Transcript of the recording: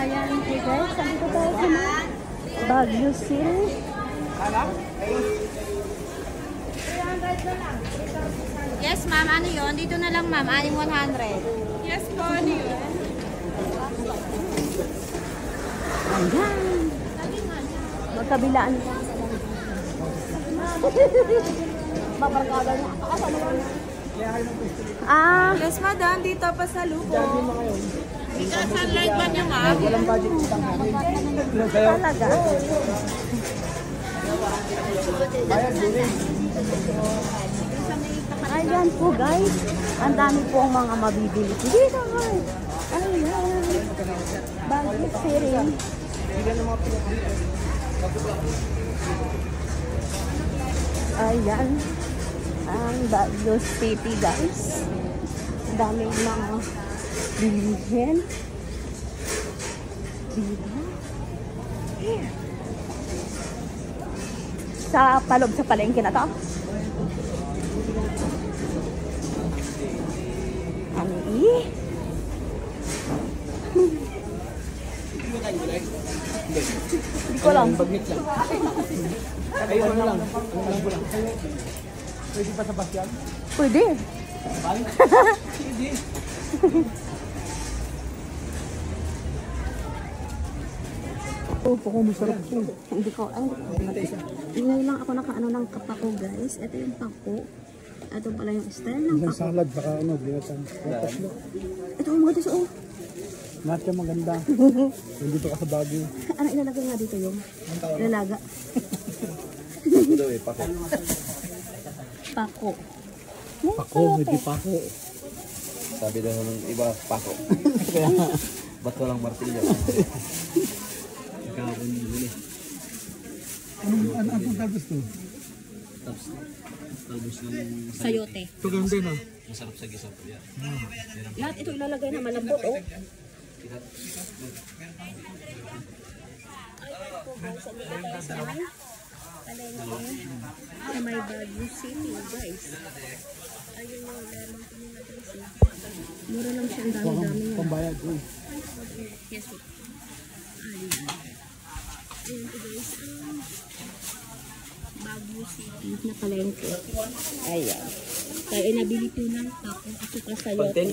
Ayan po guys, andito tayo sa Baguio City. Yes ma'am, ano yun? Dito na lang ma'am, aning 100. Yes po, ano yun? Ayan. Magkabilaan. Babarkada niya. Yes madam, dito pa sa lupo. Ika, sunlight ba niya ma'am? Walang budget itang Talaga. Ayan po guys. Ang dami po ang mga mabibili. Dito guys. Ayan. Baguio City. Ayan. Ang Baguio City guys. Ang daming mga bilihin. Diba? Here. Sa paloob sa palengke na to. Ano eh? Hindi ko lang. Bagnet lang. Ay, ano lang. Ano lang. Pwede pa sa basyan? Pwede. Pwede. Oh, pako masarap po. Hindi ko. Ngayon lang ako nakaano ng kapako guys. Ito yung pako. Ito pala yung style ng Isang pako. salad, baka ano, binatan. Ito ang mga dito. Oh. Lahat yung maganda. Nandito ka sa Baguio. Ano ilalagay nga dito yung lalaga? Ito eh, pako. Pako. Pako, hindi pako. Sabi daw ng iba, pako. Ba't walang martilyo? Nagkakapon yung huli. Anong talbos to? Talbos ng Sayote. Ito ganda na. masarap sa gisap. Yan. Lahat ito ilalagay na malambot oh. Sa may Baguio City guys. Ayun yung lemon nila guys. Mura lang siya, ang dami-dami yan. Pambayad ko. Yes po. Ayan. Ayan po guys. Baguio City na palengke. Ayan. Tayo nabili po ng taco at saka sayote.